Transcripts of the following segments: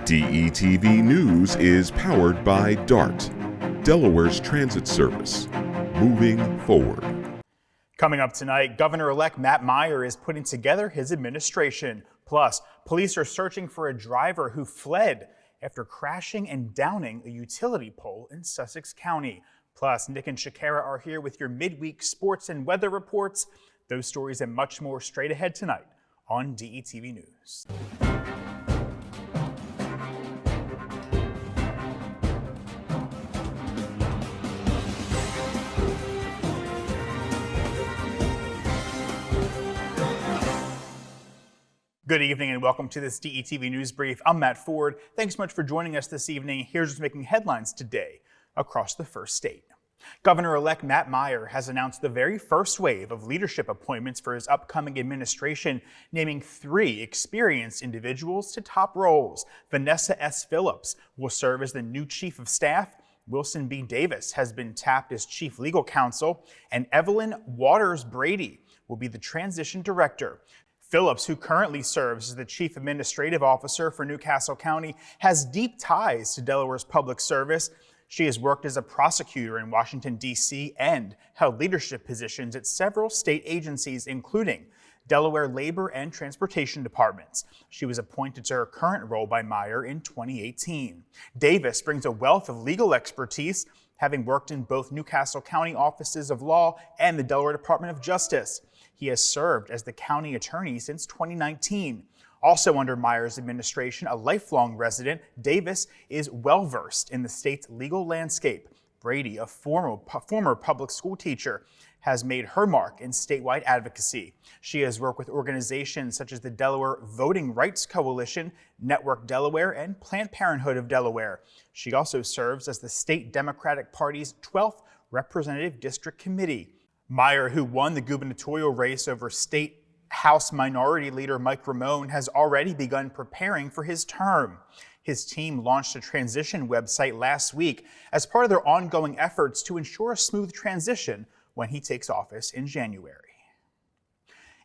DETV News is powered by DART, Delaware's transit service. Moving forward. Coming up tonight, Governor-elect Matt Meyer is putting together his administration. Plus, police are searching for a driver who fled after crashing and downing a utility pole in Sussex County. Plus, Nick and Shakara are here with your midweek sports and weather reports. Those stories and much more straight ahead tonight on DETV News. Good evening and welcome to this DETV News Brief. I'm Matt Ford. Thanks so much for joining us this evening. Here's what's making headlines today across the first state. Governor-elect Matt Meyer has announced the very first wave of leadership appointments for his upcoming administration, naming 3 experienced individuals to top roles. Vanessa S. Phillips will serve as the new chief of staff. Wilson B. Davis has been tapped as chief legal counsel, and Evelyn Waters Brady will be the transition director. Phillips, who currently serves as the Chief Administrative Officer for Newcastle County, has deep ties to Delaware's public service. She has worked as a prosecutor in Washington, D.C. and held leadership positions at several state agencies, including Delaware Labor and Transportation Departments. She was appointed to her current role by Meyer in 2018. Davis brings a wealth of legal expertise, having worked in both Newcastle County offices of law and the Delaware Department of Justice. He has served as the county attorney since 2019. Also under Meyer's administration, a lifelong resident, Davis is well-versed in the state's legal landscape. Brady, a former public school teacher, has made her mark in statewide advocacy. She has worked with organizations such as the Delaware Voting Rights Coalition, Network Delaware, and Planned Parenthood of Delaware. She also serves as the state Democratic Party's 12th Representative District Committee. Meyer, who won the gubernatorial race over State House Minority Leader Mike Ramone, has already begun preparing for his term. His team launched a transition website last week as part of their ongoing efforts to ensure a smooth transition when he takes office in January.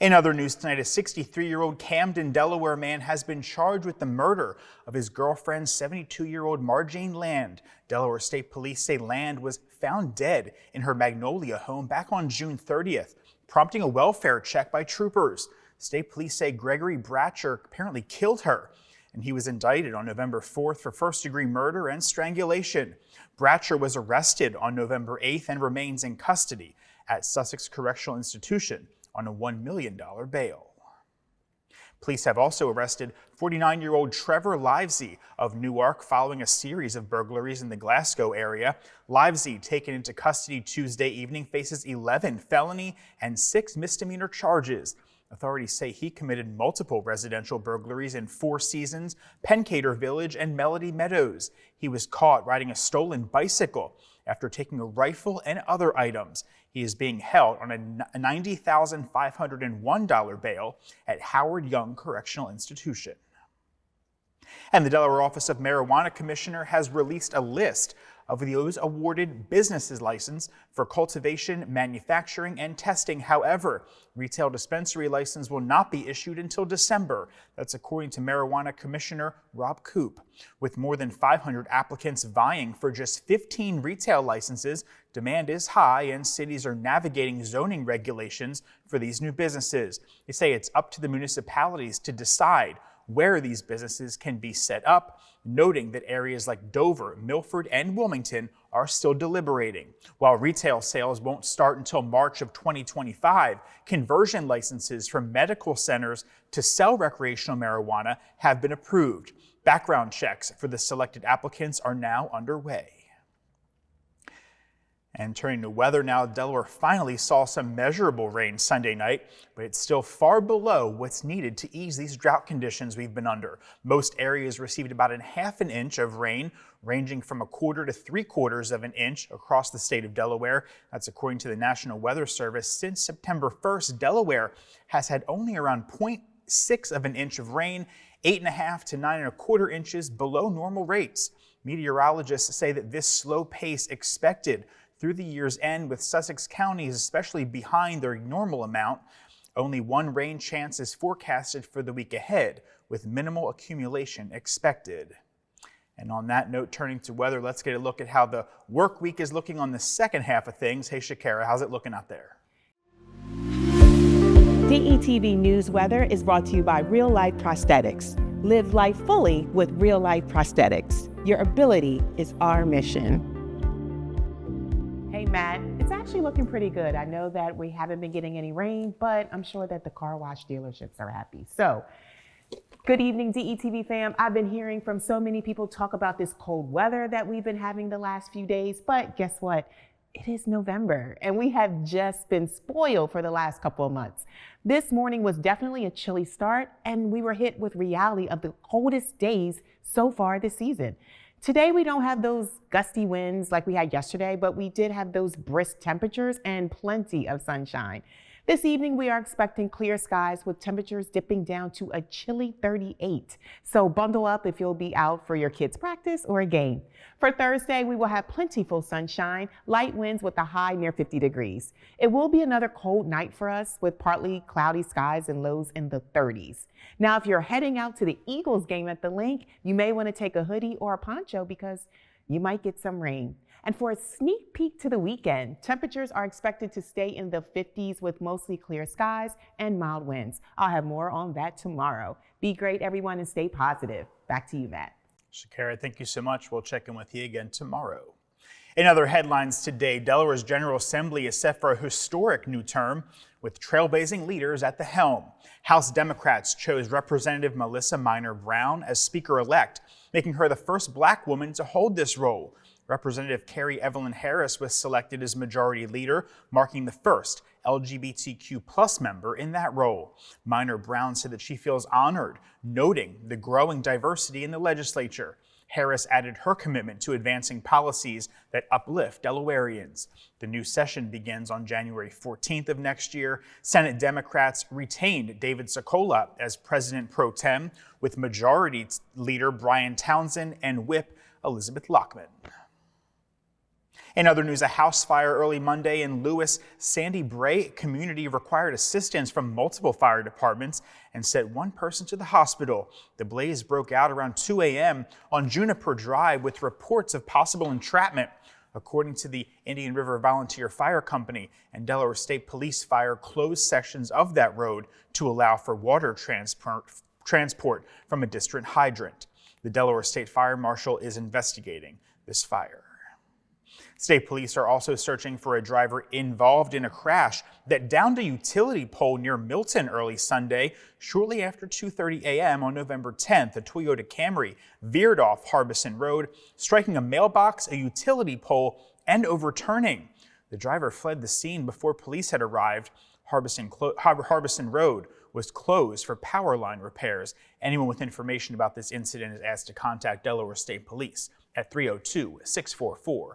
In other news tonight, a 63-year-old Camden, Delaware man has been charged with the murder of his girlfriend, 72-year-old Marjane Land. Delaware State Police say Land was found dead in her Magnolia home back on June 30th, prompting a welfare check by troopers. State Police say Gregory Bratcher apparently killed her, and he was indicted on November 4th for first-degree murder and strangulation. Bratcher was arrested on November 8th and remains in custody at Sussex Correctional Institution on a $1 million bail. Police have also arrested 49-year-old Trevor Livesey of Newark following a series of burglaries in the Glasgow area. Livesey, taken into custody Tuesday evening, faces 11 felony and 6 misdemeanor charges. Authorities say he committed multiple residential burglaries in Four Seasons, Pencader Village, and Melody Meadows. He was caught riding a stolen bicycle after taking a rifle and other items. He is being held on a $90,501 bail at Howard Young Correctional Institution. And the Delaware Office of Marijuana Commissioner has released a list of those awarded businesses license for cultivation, manufacturing, and testing. However, retail dispensary license will not be issued until December. That's according to Marijuana Commissioner Rob Koop. With more than 500 applicants vying for just 15 retail licenses, demand is high and cities are navigating zoning regulations for these new businesses. They say it's up to the municipalities to decide where these businesses can be set up, noting that areas like Dover, Milford, and Wilmington are still deliberating. While retail sales won't start until March of 2025, conversion licenses from medical centers to sell recreational marijuana have been approved. Background checks for the selected applicants are now underway. And turning to weather now, Delaware finally saw some measurable rain Sunday night, but it's still far below what's needed to ease these drought conditions we've been under. Most areas received about ½ inch of rain, ranging from 1/4 to 3/4 of an inch across the state of Delaware. That's according to the National Weather Service. Since September 1st, Delaware has had only around 0.6 of an inch of rain, 8½ to 9¼ inches below normal rates. Meteorologists say that this slow pace expected through the year's end, with Sussex counties especially behind their normal amount. Only one rain chance is forecasted for the week ahead, with minimal accumulation expected. And on that note, turning to weather, let's get a look at how the work week is looking on the second half of things. Hey, Shakara, how's it looking out there? DETV News Weather is brought to you by Real Life Prosthetics. Live life fully with Real Life Prosthetics. Your ability is our mission. Hey Matt, it's actually looking pretty good. I know that we haven't been getting any rain, but I'm sure that the car wash dealerships are happy. So, good evening, DETV fam. I've been hearing from so many people talk about this cold weather that we've been having the last few days, but guess what? It is November, and we have just been spoiled for the last couple of months. This morning was definitely a chilly start, and we were hit with reality of the coldest days so far this season. Today, we don't have those gusty winds like we had yesterday, but we did have those brisk temperatures and plenty of sunshine. This evening, we are expecting clear skies with temperatures dipping down to a chilly 38. So bundle up if you'll be out for your kids' practice or a game. For Thursday, we will have plentiful sunshine, light winds with a high near 50 degrees. It will be another cold night for us with partly cloudy skies and lows in the 30s. Now, if you're heading out to the Eagles game at the Link, you may want to take a hoodie or a poncho because you might get some rain. And for a sneak peek to the weekend, temperatures are expected to stay in the 50s with mostly clear skies and mild winds. I'll have more on that tomorrow. Be great, everyone, and stay positive. Back to you, Matt. Shakara, thank you so much. We'll check in with you again tomorrow. In other headlines today, Delaware's General Assembly is set for a historic new term with trailblazing leaders at the helm. House Democrats chose Representative Melissa Minor Brown as Speaker-elect, making her the first Black woman to hold this role. Representative Carrie Evelyn Harris was selected as Majority Leader, marking the first LGBTQ+ member in that role. Minor Brown said that she feels honored, noting the growing diversity in the legislature. Harris added her commitment to advancing policies that uplift Delawareans. The new session begins on January 14th of next year. Senate Democrats retained David Sokola as President pro tem, with Majority Leader Brian Townsend and Whip Elizabeth Lockman. In other news, a house fire early Monday in Lewis Sandy Bray community required assistance from multiple fire departments and sent one person to the hospital. The blaze broke out around 2 a.m. on Juniper Drive with reports of possible entrapment. According to the Indian River Volunteer Fire Company and Delaware State Police, fire closed sections of that road to allow for water transport from a distant hydrant. The Delaware State Fire Marshal is investigating this fire. State police are also searching for a driver involved in a crash that downed a utility pole near Milton early Sunday. Shortly after 2:30 a.m. on November 10th, a Toyota Camry veered off Harbison Road, striking a mailbox, a utility pole, and overturning. The driver fled the scene before police had arrived. Harbison Road was closed for power line repairs. Anyone with information about this incident is asked to contact Delaware State Police at 302-644-5020.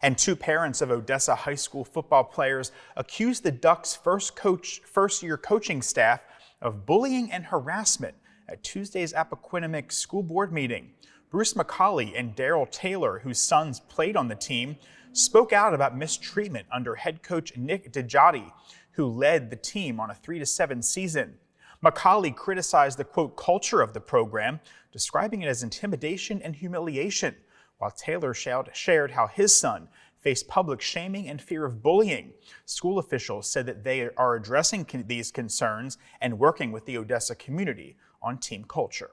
And two parents of Odessa High School football players accused the Ducks' first-year coaching staff of bullying and harassment at Tuesday's Appoquinimink School Board meeting. Bruce McCauley and Daryl Taylor, whose sons played on the team, spoke out about mistreatment under head coach Nick DeJotti, who led the team on a 3-7 season. McCauley criticized the, quote, culture of the program, describing it as intimidation and humiliation, while Taylor shared how his son faced public shaming and fear of bullying. School officials said that they are addressing these concerns and working with the Odessa community on team culture.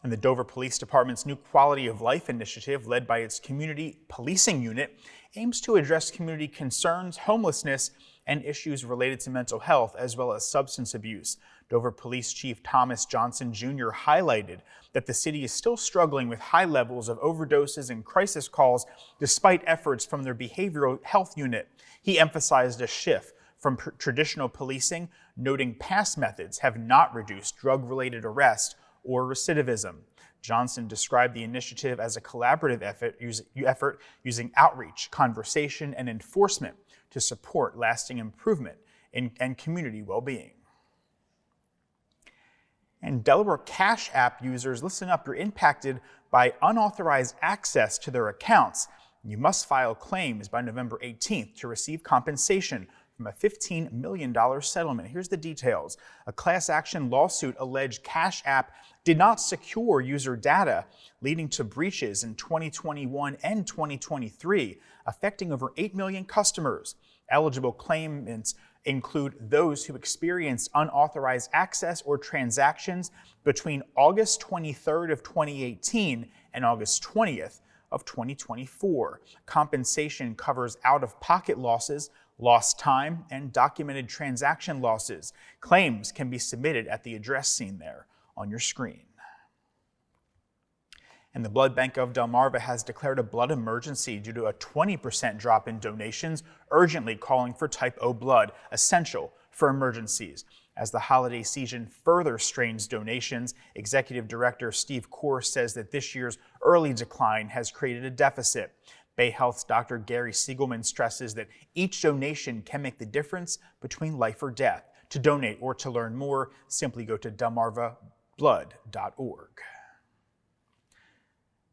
And the Dover Police Department's new Quality of Life initiative, led by its Community Policing Unit, aims to address community concerns, homelessness, and issues related to mental health, as well as substance abuse. Dover Police Chief Thomas Johnson Jr. highlighted that the city is still struggling with high levels of overdoses and crisis calls despite efforts from their behavioral health unit. He emphasized a shift from traditional policing, noting past methods have not reduced drug-related arrest or recidivism. Johnson described the initiative as a collaborative effort using outreach, conversation, and enforcement to support lasting improvement and community well-being. And Delaware Cash App users, listen up, you're impacted by unauthorized access to their accounts. You must file claims by November 18th to receive compensation from from a $15 million settlement. Here's the details. A class action lawsuit alleged Cash App did not secure user data, leading to breaches in 2021 and 2023, affecting over 8 million customers. Eligible claimants include those who experienced unauthorized access or transactions between August 23rd of 2018 and August 20th of 2024. Compensation covers out-of-pocket losses, lost time, and documented transaction losses. Claims can be submitted at the address seen there on your screen. And the Blood Bank of Delmarva has declared a blood emergency due to a 20% drop in donations, urgently calling for type O blood, essential for emergencies. As the holiday season further strains donations, Executive Director Steve Kors says that this year's early decline has created a deficit. Bay Health's Dr. Gary Siegelman stresses that each donation can make the difference between life or death. To donate or to learn more, simply go to delmarvablood.org.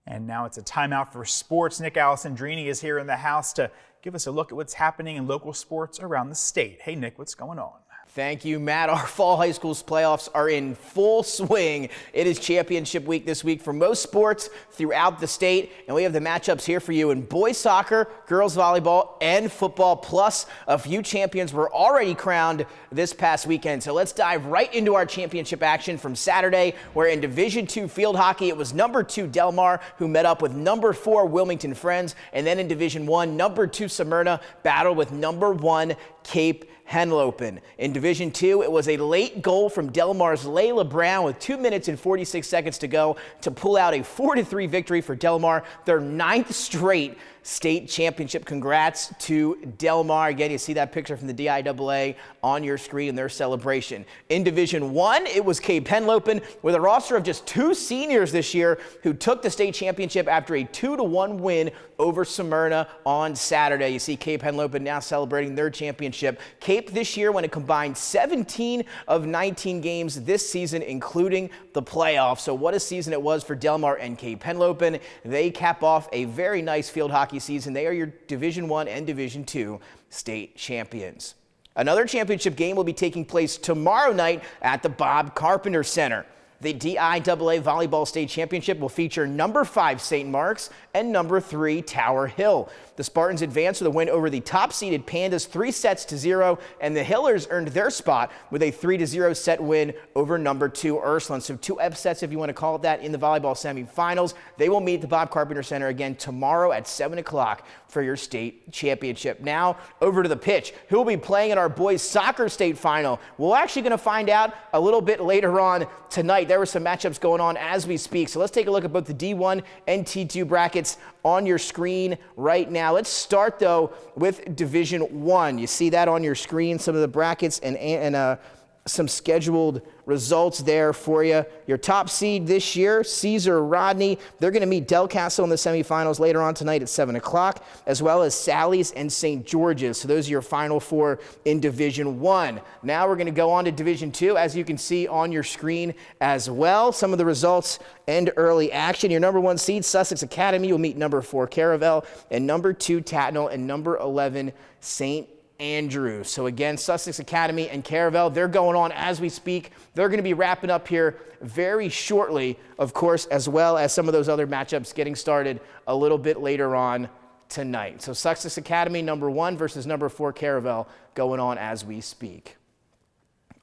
And now it's a timeout for sports. Nick Alessandrini is here in the house to give us a look at what's happening in local sports around the state. Hey, Nick, what's going on? Thank you, Matt. Our fall high school playoffs are in full swing. It is championship week this week for most sports throughout the state, and we have the matchups here for you in boys soccer, girls volleyball, and football, plus a few champions were already crowned this past weekend. So let's dive right into our championship action from Saturday, where in Division II field hockey, it was number 2 Delmar who met up with number 4 Wilmington Friends, and then in Division I, number 2 Smyrna battled with number 1 Cape Henlopen. In Division II, it was a late goal from Delmar's Layla Brown with 2 minutes and 46 seconds to go to pull out a 4-3 victory for Delmar, their 9th straight state championship. Congrats to Delmar. Again, you see that picture from the DIAA on your screen in their celebration. In Division I, it was Cape Henlopen with a roster of just 2 seniors this year who took the state championship after a 2-1 win over Smyrna on Saturday. You see Cape Henlopen now celebrating their championship. Cape this year went a combined 17 of 19 games this season, including the playoffs. So what a season it was for Delmar and Cape Henlopen. They cap off a very nice field hockey season. They are your Division I and Division II state champions. Another championship game will be taking place tomorrow night at the Bob Carpenter Center. The DIAA Volleyball State Championship will feature number 5 St. Mark's and number 3 Tower Hill. The Spartans advanced with a win over the top-seeded Pandas 3-0, and the Hillers earned their spot with a 3-0 set win over number 2 Ursuline. So 2 upsets, if you want to call it that, in the volleyball semifinals. They will meet at the Bob Carpenter Center again tomorrow at 7 o'clock for your state championship. Now over to the pitch. Who will be playing in our boys soccer state final? We're actually going to find out a little bit later on tonight. There were some matchups going on as we speak. So let's take a look at both the D1 and T2 brackets on your screen right now. Let's start, though, with Division I. You see that on your screen, some of the brackets and some scheduled results there for you. Your top seed this year, Caesar Rodney, they're going to meet Del Castle in the semifinals later on tonight at 7 o'clock, as well as Sally's and St. George's. So those are your final 4 in Division I. Now we're going to go on to Division II, as you can see on your screen as well. Some of the results and early action. Your number 1 seed, Sussex Academy, will meet number 4 Caravel, and number 2 Tatnall, and number 11 St. Andrew. So again, Sussex Academy and Caravel, they're going on as we speak. They're going to be wrapping up here very shortly, of course, as well as some of those other matchups getting started a little bit later on tonight. So Sussex Academy, number 1 versus number 4 Caravel, going on as we speak.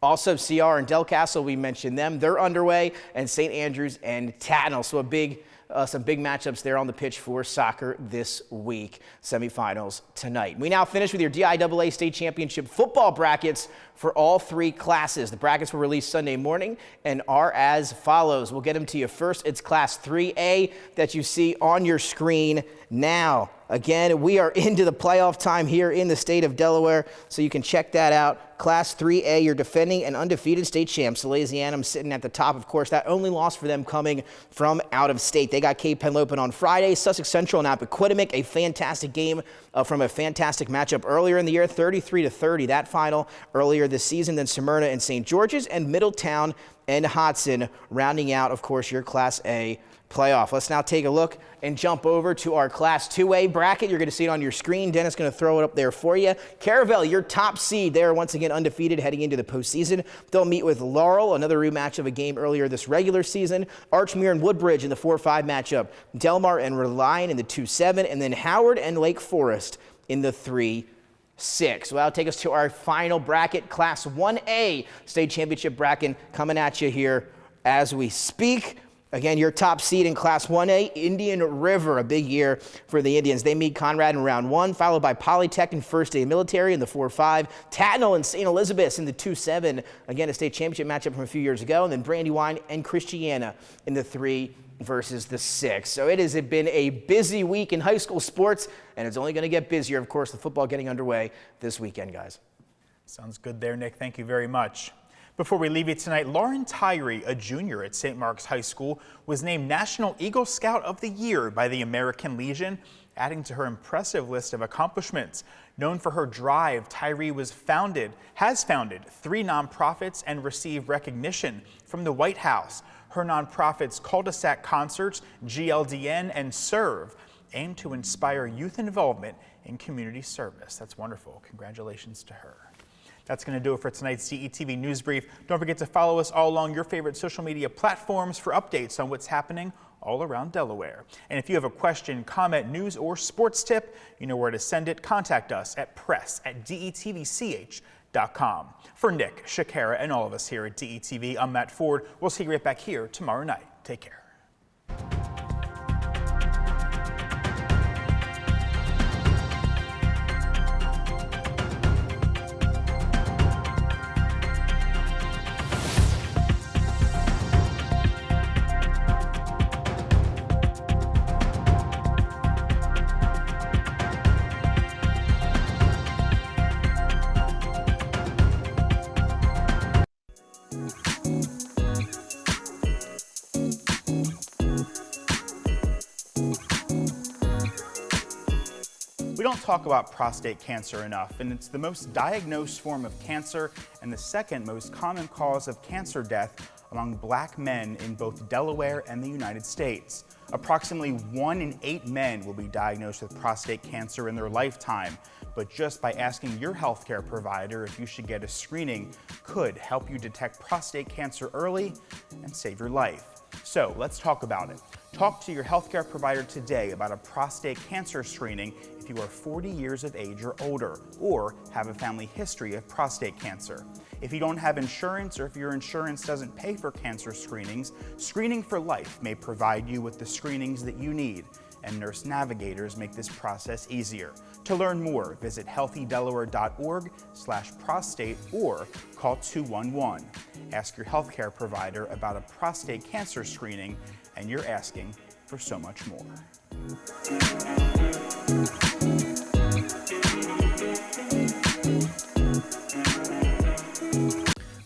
Also, CR and Del Castle, we mentioned them. They're underway, and St. Andrews and Tatnall. So some big matchups there on the pitch for soccer this week. Semifinals tonight. We now finish with your DIAA State Championship football brackets for all 3 classes. The brackets were released Sunday morning and are as follows. We'll get them to you first. It's Class 3A that you see on your screen now. Again, we are into the playoff time here in the state of Delaware, so you can check that out. Class 3A, your defending and undefeated state champs. Salesianum sitting at the top, of course. That only loss for them coming from out of state. They got Cape Henlopen on Friday. Sussex Central and Appoquinimink, a fantastic game from a fantastic matchup earlier in the year, 33-30, that final earlier this season. Then Smyrna and St. George's, and Middletown and Hodson, rounding out, of course, your Class A playoff. Let's now take a look and jump over to our Class 2A bracket. You're going to see it on your screen. Dennis going to throw it up there for you. Caravel, your top seed. They're once again undefeated heading into the postseason. They'll meet with Laurel, another rematch of a game earlier this regular season. Archmere and Woodbridge in the 4-5 matchup. Delmar and Reliant in the 2-7, and then Howard and Lake Forest in the 3-6. Well, that'll take us to our final bracket, Class 1A state championship bracket, coming at you here as we speak. Again, your top seed in Class 1A, Indian River, a big year for the Indians. They meet Conrad in round 1, followed by Polytech and First Day Military in the 4-5, Tatnall and St. Elizabeth's in the 2-7, again, a state championship matchup from a few years ago, and then Brandywine and Christiana in the 3 versus the 6. So it has been a busy week in high school sports, and it's only going to get busier, of course, the football getting underway this weekend, guys. Sounds good there, Nick. Thank you very much. Before we leave you tonight, Lauren Tyree, a junior at St. Mark's High School, was named National Eagle Scout of the Year by the American Legion, adding to her impressive list of accomplishments. Known for her drive, Tyree has founded 3 nonprofits and received recognition from the White House. Her nonprofits Cul-de-sac Concerts, GLDN, and Serve aim to inspire youth involvement in community service. That's wonderful. Congratulations to her. That's going to do it for tonight's DETV News Brief. Don't forget to follow us all along your favorite social media platforms for updates on what's happening all around Delaware. And if you have a question, comment, news, or sports tip, you know where to send it. Contact us at press@detvch.com. For Nick, Shakara, and all of us here at DETV, I'm Matt Ford. We'll see you right back here tomorrow night. Take care. We don't talk about prostate cancer enough, and it's the most diagnosed form of cancer and the second most common cause of cancer death among black men in both Delaware and the United States. Approximately 1 in 8 men will be diagnosed with prostate cancer in their lifetime, but just by asking your healthcare provider if you should get a screening could help you detect prostate cancer early and save your life. So let's talk about it. Talk to your healthcare provider today about a prostate cancer screening if you are 40 years of age or older, or have a family history of prostate cancer. If you don't have insurance, or if your insurance doesn't pay for cancer screenings, Screening for Life may provide you with the screenings that you need, and Nurse Navigators make this process easier. To learn more, visit healthydelaware.org/prostate or call 211. Ask your healthcare provider about a prostate cancer screening, and you're asking for so much more.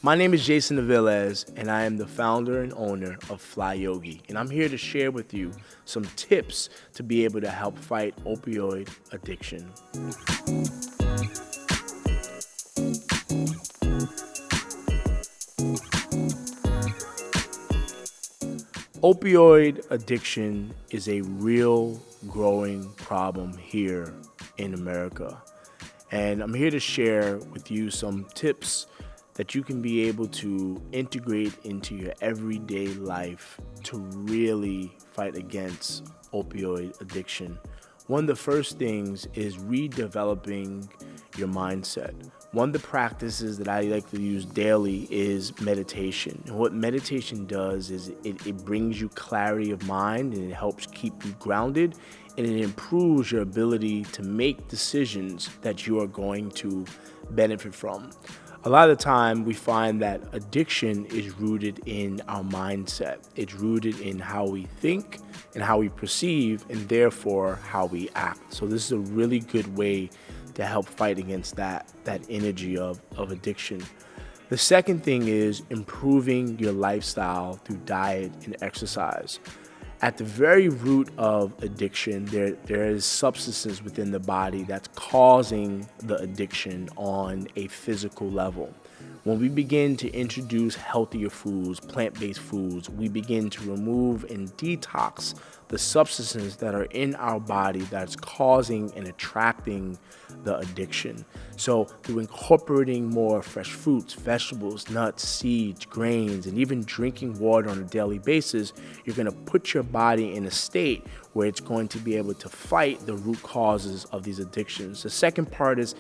My name is Jason Aviles, and I am the founder and owner of Fly Yogi, and I'm here to share with you some tips to be able to help fight opioid addiction. Opioid addiction is a real growing problem here in America, and I'm here to share with you some tips that you can be able to integrate into your everyday life to really fight against opioid addiction. One of the first things is redeveloping your mindset. One of the practices that I like to use daily is meditation. And what meditation does is it brings you clarity of mind, and it helps keep you grounded, and it improves your ability to make decisions that you are going to benefit from. A lot of the time we find that addiction is rooted in our mindset. It's rooted in how we think and how we perceive, and therefore how we act. So this is a really good way to help fight against that energy of addiction. The second thing is improving your lifestyle through diet and exercise. At the very root of addiction, there is substances within the body that's causing the addiction on a physical level. When we begin to introduce healthier foods, plant-based foods, we begin to remove and detox the substances that are in our body that's causing and attracting the addiction. So through incorporating more fresh fruits, vegetables, nuts, seeds, grains, and even drinking water on a daily basis, you're going to put your body in a state where it's going to be able to fight the root causes of these addictions. The second part is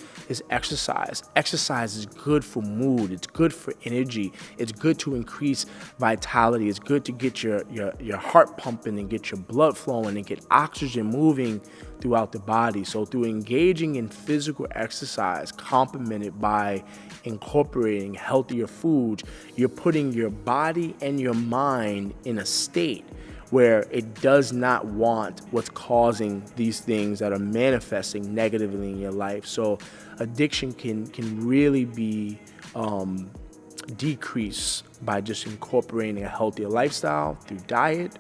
exercise. Exercise is good for mood. It's good for energy. It's good to increase vitality. It's good to get your heart pumping and get your blood flowing and get oxygen moving throughout the body. So through engaging in physical exercise, complemented by incorporating healthier foods, you're putting your body and your mind in a state where it does not want what's causing these things that are manifesting negatively in your life. So addiction can really be decreased by just incorporating a healthier lifestyle through diet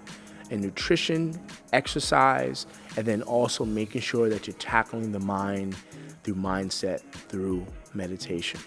and nutrition, exercise, and then also making sure that you're tackling the mind through mindset, through meditation.